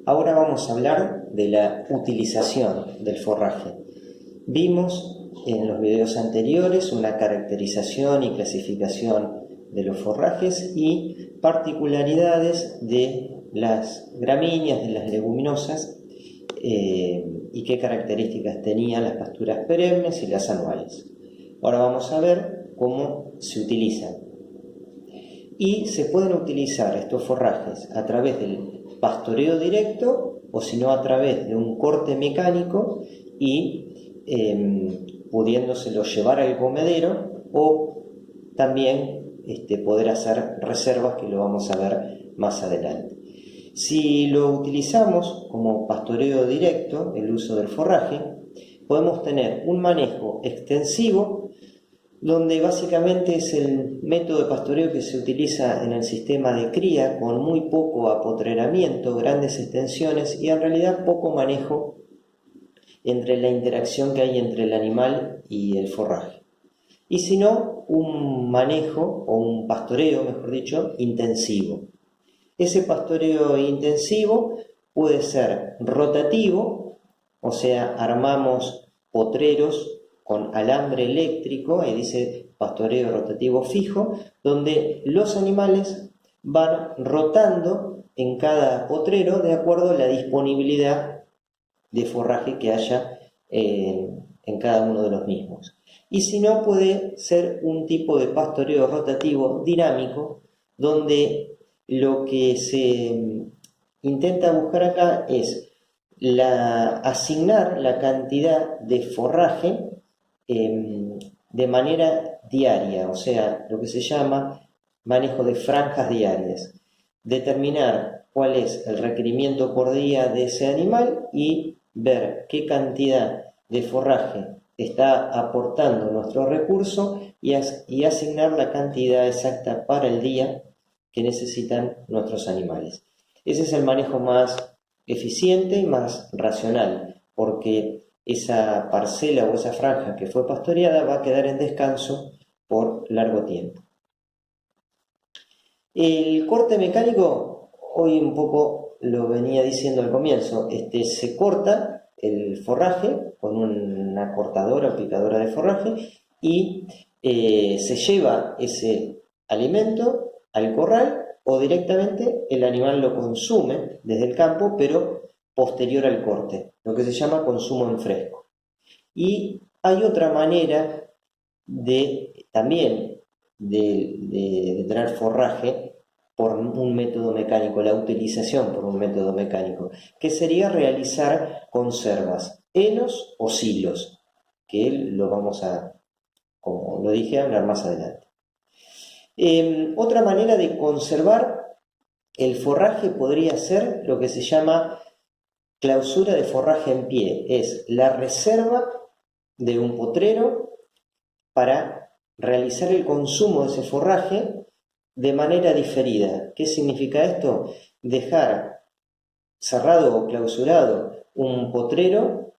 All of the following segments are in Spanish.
Ahora vamos a hablar de la utilización del forraje. Vimos en los videos anteriores una caracterización y clasificación de los forrajes y particularidades de las gramíneas, de las leguminosas y qué características tenían las pasturas perennes y las anuales. Ahora vamos a ver cómo se utilizan. Y se pueden utilizar estos forrajes a través del pastoreo directo o si no a través de un corte mecánico y pudiéndoselo llevar al comedero o también poder hacer reservas, que lo vamos a ver más adelante. Si lo utilizamos como pastoreo directo, el uso del forraje, podemos tener un manejo extensivo donde básicamente es el método de pastoreo que se utiliza en el sistema de cría, con muy poco apotreramiento, grandes extensiones y en realidad poco manejo entre la interacción que hay entre el animal y el forraje. Y si no, un manejo o un pastoreo, mejor dicho, intensivo. Ese pastoreo intensivo puede ser rotativo, o sea, armamos potreros con alambre eléctrico, ahí dice pastoreo rotativo fijo, donde los animales van rotando en cada potrero de acuerdo a la disponibilidad de forraje que haya en cada uno de los mismos. Y si no, puede ser un tipo de pastoreo rotativo dinámico, donde lo que se intenta buscar acá es asignar la cantidad de forraje de manera diaria, o sea, lo que se llama manejo de franjas diarias. Determinar cuál es el requerimiento por día de ese animal y ver qué cantidad de forraje está aportando nuestro recurso y asignar la cantidad exacta para el día que necesitan nuestros animales. Ese es el manejo más eficiente y más racional, porque esa parcela o esa franja que fue pastoreada va a quedar en descanso por largo tiempo. El corte mecánico, hoy un poco lo venía diciendo al comienzo, se corta el forraje con una cortadora o picadora de forraje y se lleva ese alimento al corral o directamente el animal lo consume desde el campo, pero posterior al corte, lo que se llama consumo en fresco. Y hay otra manera también de tener forraje por un método mecánico, la utilización por un método mecánico, que sería realizar conservas, enos o silos, que lo vamos a, como lo dije, a hablar más adelante. Otra manera de conservar el forraje podría ser lo que se llama clausura de forraje en pie, es la reserva de un potrero para realizar el consumo de ese forraje de manera diferida. ¿Qué significa esto? Dejar cerrado o clausurado un potrero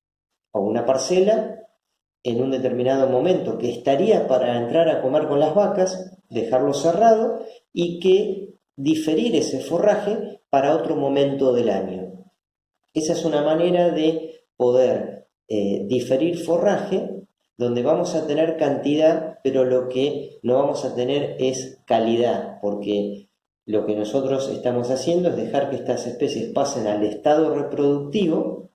o una parcela en un determinado momento que estaría para entrar a comer con las vacas, dejarlo cerrado y que diferir ese forraje para otro momento del año. Esa es una manera de poder diferir forraje donde vamos a tener cantidad, pero lo que no vamos a tener es calidad, porque lo que nosotros estamos haciendo es dejar que estas especies pasen al estado reproductivo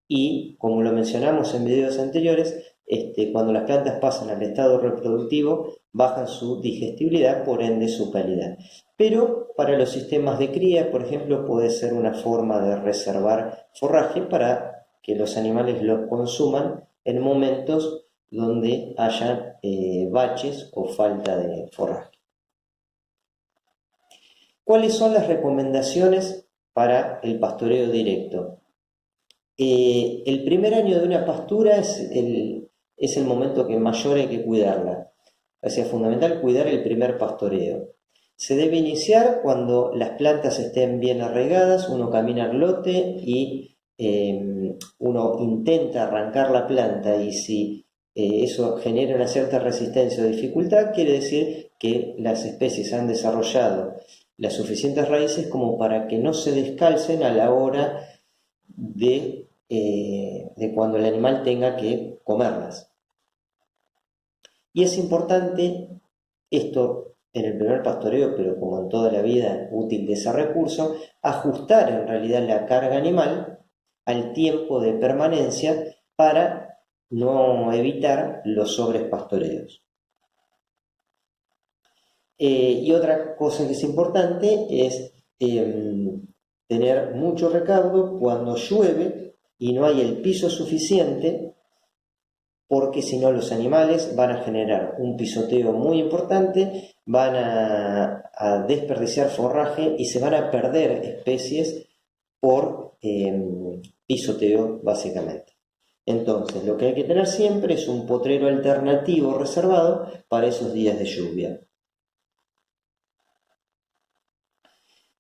y, como lo mencionamos en videos anteriores, cuando las plantas pasan al estado reproductivo, bajan su digestibilidad, por ende su calidad. Pero para los sistemas de cría, por ejemplo, puede ser una forma de reservar forraje para que los animales lo consuman en momentos donde haya baches o falta de forraje. ¿Cuáles son las recomendaciones para el pastoreo directo? El primer año de una pastura es el momento que mayor hay que cuidarla. O sea, es fundamental cuidar el primer pastoreo. Se debe iniciar cuando las plantas estén bien arraigadas, uno camina al lote y uno intenta arrancar la planta, y si eso genera una cierta resistencia o dificultad, quiere decir que las especies han desarrollado las suficientes raíces como para que no se descalcen a la hora de cuando el animal tenga que comerlas. Y es importante esto en el primer pastoreo, pero como en toda la vida útil de ese recurso, ajustar en realidad la carga animal al tiempo de permanencia para no evitar los sobrepastoreos. Y otra cosa que es importante es tener mucho recaudo cuando llueve y no hay el piso suficiente, porque si no los animales van a generar un pisoteo muy importante, van a desperdiciar forraje y se van a perder especies por pisoteo básicamente. Entonces lo que hay que tener siempre es un potrero alternativo reservado para esos días de lluvia.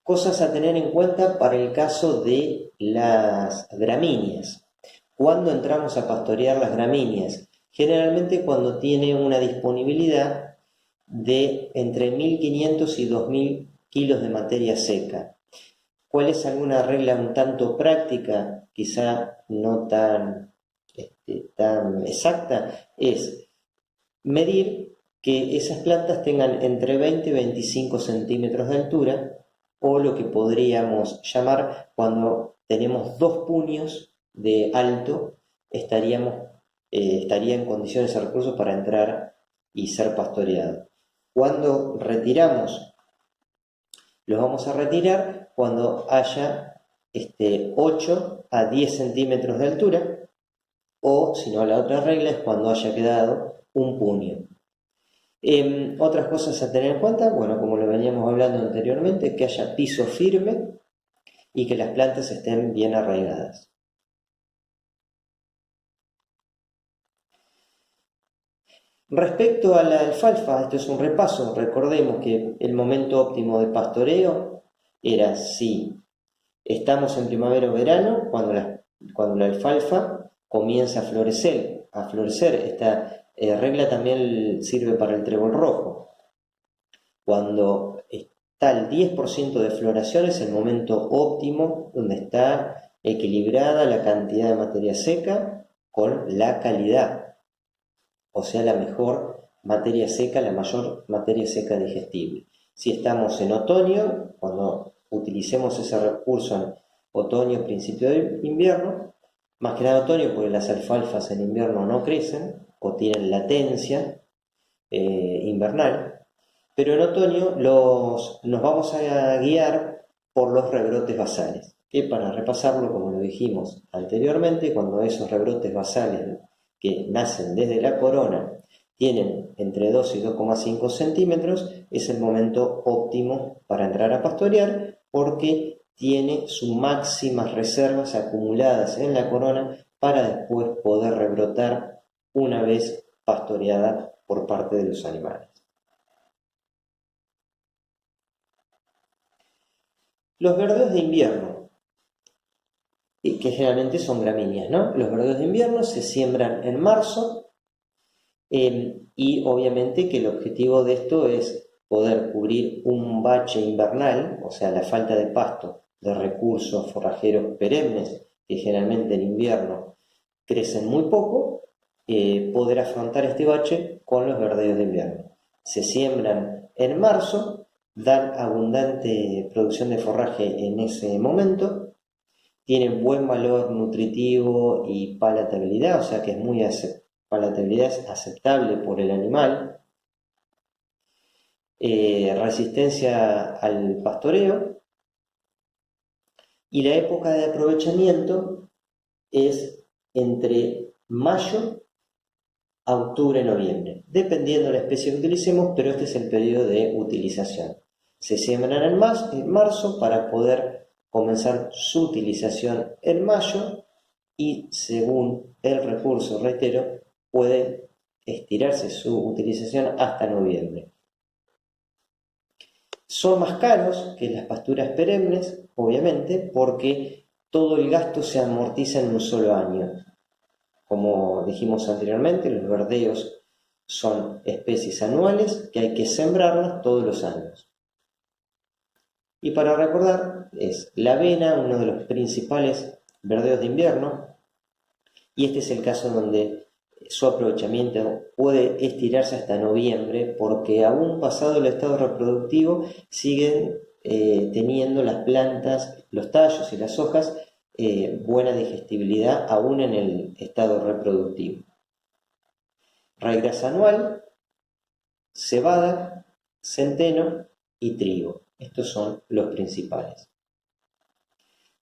Cosas a tener en cuenta para el caso de las gramíneas. ¿Cuándo entramos a pastorear las gramíneas? Generalmente cuando tiene una disponibilidad de entre 1.500 y 2.000 kilos de materia seca. ¿Cuál es alguna regla un tanto práctica, quizá no tan exacta? Es medir que esas plantas tengan entre 20 y 25 centímetros de altura, o lo que podríamos llamar, cuando tenemos 2 puños de alto, estaría en condiciones de recursos para entrar y ser pastoreado. Cuando retiramos, los vamos a retirar cuando haya 8 a 10 centímetros de altura, o si no, la otra regla es cuando haya quedado un puño. Otras cosas a tener en cuenta, bueno, como lo veníamos hablando anteriormente, que haya piso firme y que las plantas estén bien arraigadas. Respecto a la alfalfa, esto es un repaso. Recordemos que el momento óptimo de pastoreo era si estamos en primavera o verano, cuando la alfalfa comienza a florecer. Esta regla también sirve para el trébol rojo. Cuando está el 10% de floración es el momento óptimo donde está equilibrada la cantidad de materia seca con la calidad, o sea, la mejor materia seca, la mayor materia seca digestible. Si estamos en otoño, cuando utilicemos ese recurso en otoño, principio de invierno, más que nada otoño porque las alfalfas en invierno no crecen o tienen latencia invernal, pero en otoño nos vamos a guiar por los rebrotes basales, que para repasarlo, como lo dijimos anteriormente, cuando esos rebrotes basales que nacen desde la corona tienen entre 2 y 2,5 centímetros, es el momento óptimo para entrar a pastorear, porque tiene sus máximas reservas acumuladas en la corona para después poder rebrotar una vez pastoreada por parte de los animales. Los verdeos de invierno, que generalmente son gramíneas, ¿no? Los verdeos de invierno se siembran en marzo, y obviamente que el objetivo de esto es poder cubrir un bache invernal, o sea, la falta de pasto de recursos forrajeros perennes, que generalmente en invierno crecen muy poco, poder afrontar este bache con los verdeos de invierno. Se siembran en marzo, dan abundante producción de forraje en ese momento, tienen buen valor nutritivo y palatabilidad, o sea que palatabilidad es aceptable por el animal, resistencia al pastoreo, y la época de aprovechamiento es entre mayo a octubre-noviembre, dependiendo de la especie que utilicemos, pero este es el periodo de utilización. Se siembran en marzo para poder comenzar su utilización en mayo, y según el recurso, reitero, puede estirarse su utilización hasta noviembre. Son más caros que las pasturas perennes, obviamente, porque todo el gasto se amortiza en un solo año. Como dijimos anteriormente, los verdeos son especies anuales que hay que sembrarlas todos los años. Y para recordar, es la avena uno de los principales verdeos de invierno, y este es el caso donde su aprovechamiento puede estirarse hasta noviembre, porque aún pasado el estado reproductivo siguen teniendo las plantas, los tallos y las hojas buena digestibilidad aún en el estado reproductivo. Raigrasa anual, cebada, centeno y trigo. Estos son los principales.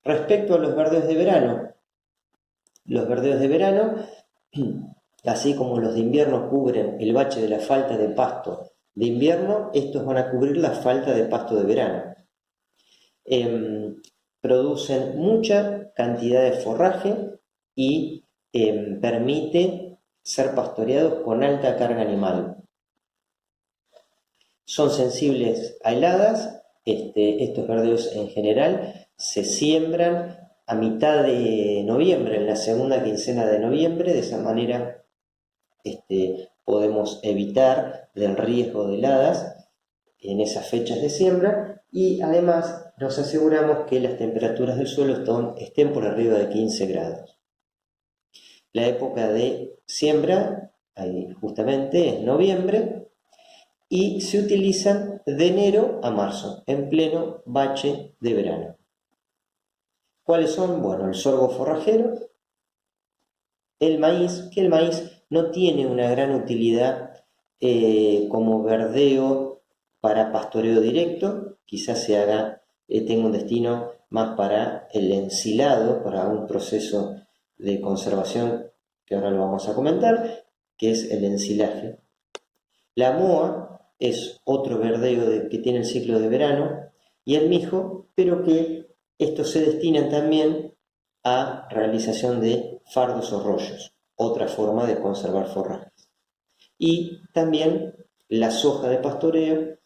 Respecto a los verdeos de verano, así como los de invierno cubren el bache de la falta de pasto de invierno, estos van a cubrir la falta de pasto de verano. Producen mucha cantidad de forraje y permite ser pastoreados con alta carga animal. Son sensibles a heladas. Estos verdeos en general se siembran a mitad de noviembre, en la segunda quincena de noviembre. De esa manera podemos evitar el riesgo de heladas en esas fechas de siembra, y además nos aseguramos que las temperaturas del suelo estén por arriba de 15 grados. La época de siembra justamente es noviembre, y se utilizan de enero a marzo, en pleno bache de verano. ¿Cuáles son? Bueno, el sorgo forrajero, el maíz, que el maíz no tiene una gran utilidad como verdeo para pastoreo directo, quizás tenga un destino más para el ensilado, para un proceso de conservación que ahora lo vamos a comentar, que es el ensilaje. La moa es otro verdeo que tiene el ciclo de verano, y el mijo, pero que estos se destinan también a realización de fardos o rollos, otra forma de conservar forrajes. Y también la soja de pastoreo,